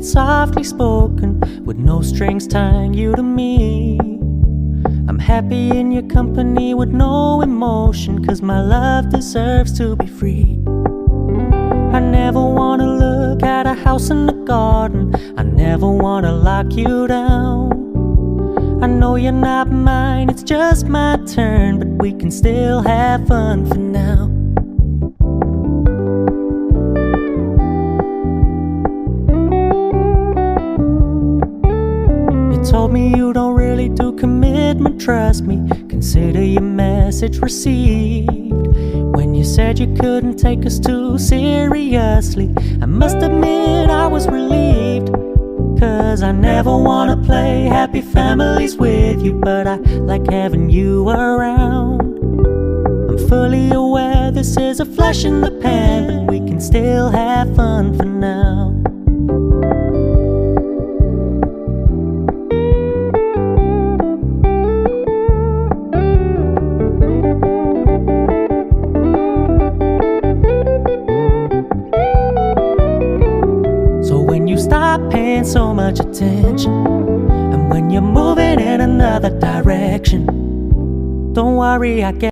softly spoken, with no strings tying you to me. I'm happy in your company with no emotion, 'cause my love deserves to be free. I never wanna look at a house in the garden, I never wanna lock you down. I know you're not mine, it's just my turn, but we can still have fun for now. You told me you don't really do commitment, trust me, consider your message received. When you said you couldn't take us too seriously, I must admit I was relieved. 'Cause I never wanna play happy families with you, but I like having you around. I'm fully aware this is a flash in the pan, but we can still have fun for now. So when you stop paying so much attention, and when you're moving in another direction, don't worry, I get